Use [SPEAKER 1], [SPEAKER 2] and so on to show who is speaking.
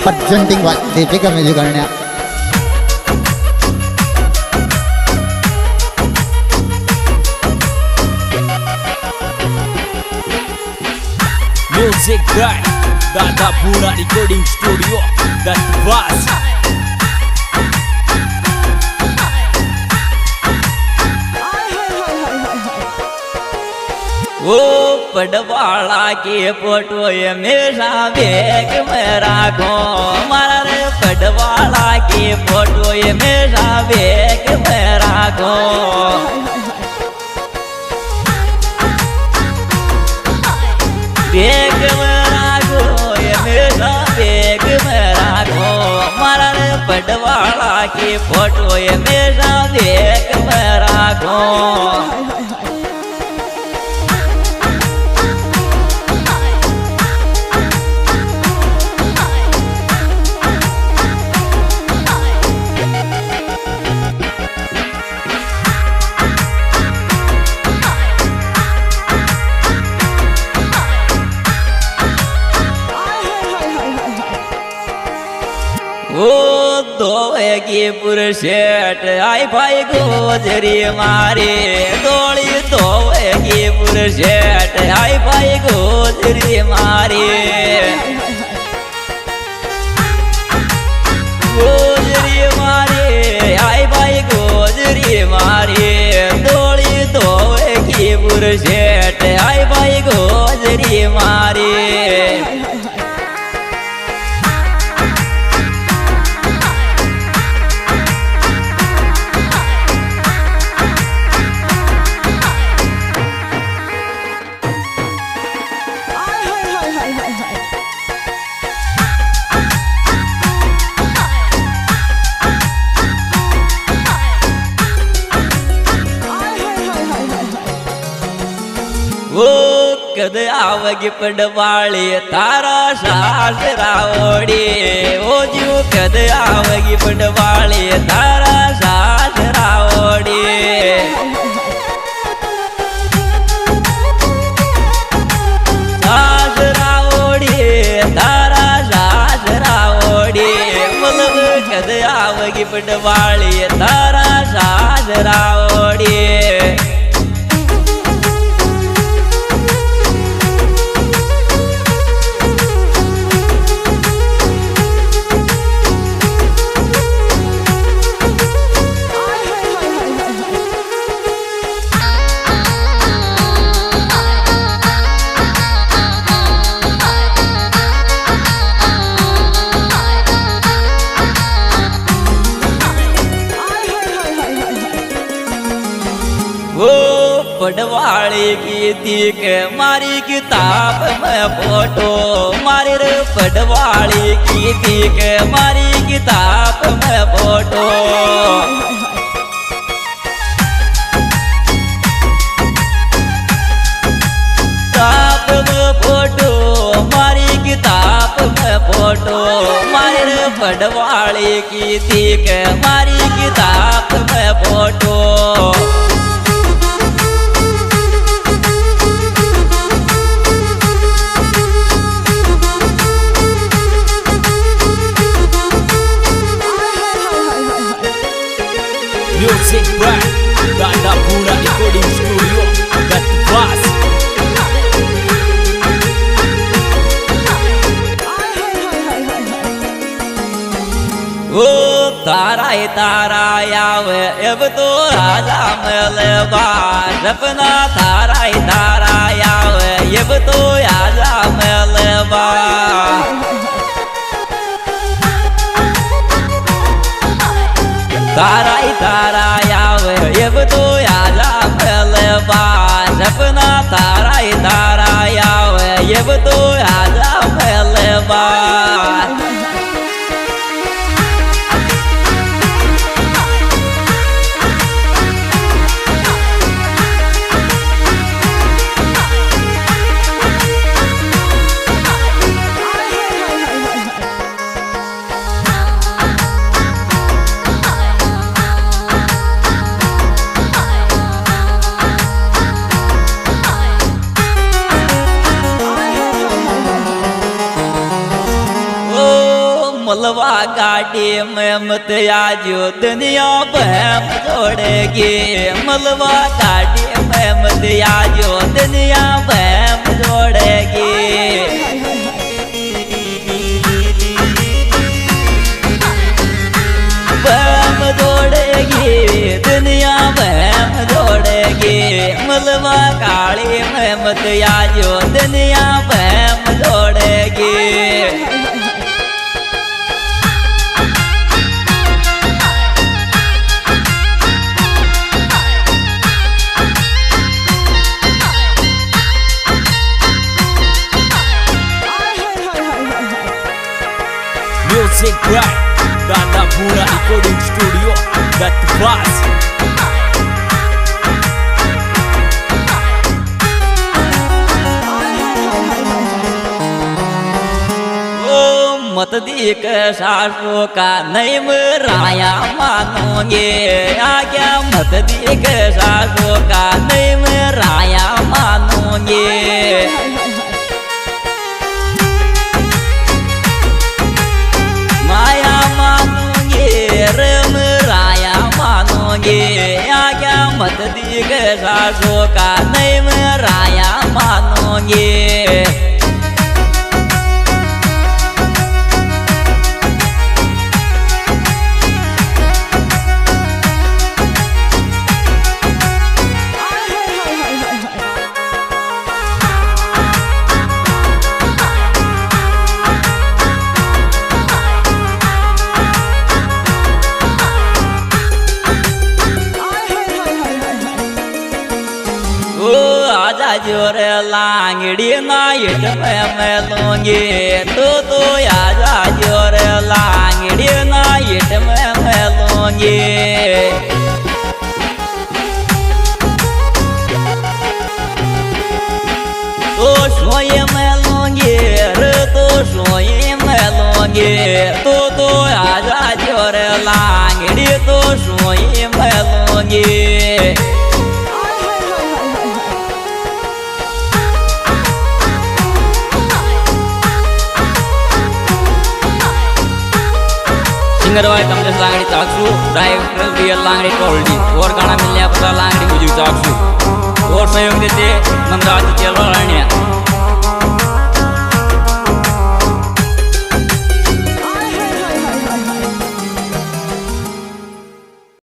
[SPEAKER 1] presenting by Deepika Music Arena.
[SPEAKER 2] Music by Dada Pura Recording Studio. That was
[SPEAKER 3] वो पडवाला के photo हमेशा bag में राखो मारा रे पडवाला के फोटो हमेशा बैग में राखो बैग में राखो हमेशा बैग में राखो मारा रे पडवाला के फोटो हमेशा बैग में राखो वो दोवेगी पुरुषेट आई भाई गोजरी मारे दोड़ी दोवेगी पुरुषेट आई भाई गोजरी मारे गोजरी मारे आई भाई गोजरी मारे दोड़ी दोवेगी पुरुषेट आई भाई गोजरी मारे वो कद आवगी पडवाळी तारा सासरा ओडी ओ जीव कद आवगी पडवाळी तारा सासरा ओडी सासरा ओडी तारा सासरा ओडी मुलग कद आवगी पडवाळी तारा सासरा ओडी वो पडवाड़ी की तीक मारी किताब में फोटो मारी रे पडवाड़ी की तीक मारी किताब में फोटो किताब में फोटो मारी किताब में फोटो मारी रे पडवाड़ी की तीक मारी किताब में photo
[SPEAKER 2] Music by Dada Pura Recording Studio. That was
[SPEAKER 3] वो तारा ही तारा आवे अब तो राजा मिलवा सपना तारा ही तारा आवे अब तो राजा मिलवा तारा ही तारा आवे अब तो राजा मिलवा सपना तारा ही तारा आवे अब तो राजा मिलवा मलवा गाड़ी में मत आजो दुनिया बहम जोड़ेगी मलवा गाड़ी में मत आजो दुनिया बहम जोड़ेगी बहम जोड़ेगी दुनिया बहम जोड़ेगी मलवा काली में मत आजो दुनिया बहम जोड़ेगी
[SPEAKER 2] Music by Dada Pura Recording Studio. That was
[SPEAKER 3] मत दीक सासू का नहीं राया मानोगे आज्ञा मत दीक सासू का नहीं राया मानोगे माया मानोगे रम राया मानोगे आज्ञा मत दीक सासू का नहीं राया मानोगे जोरे लांगड़ी नाइट में लूंगी तो आजा जोरे लांगड़ी नाइट में लूंगी तो सोई में लूंगी रे तो सोई में लूंगी तो आजा जोरे लांगड़ी तो सोई में लूंगी सिंगर वाले Kamlesh Langdi Chaksu director real Langdi quality और गाना मिलने पर लांगड़ी म्यूजिक चाकसू और सहयोग देते मंदराज चेलवाड़िया।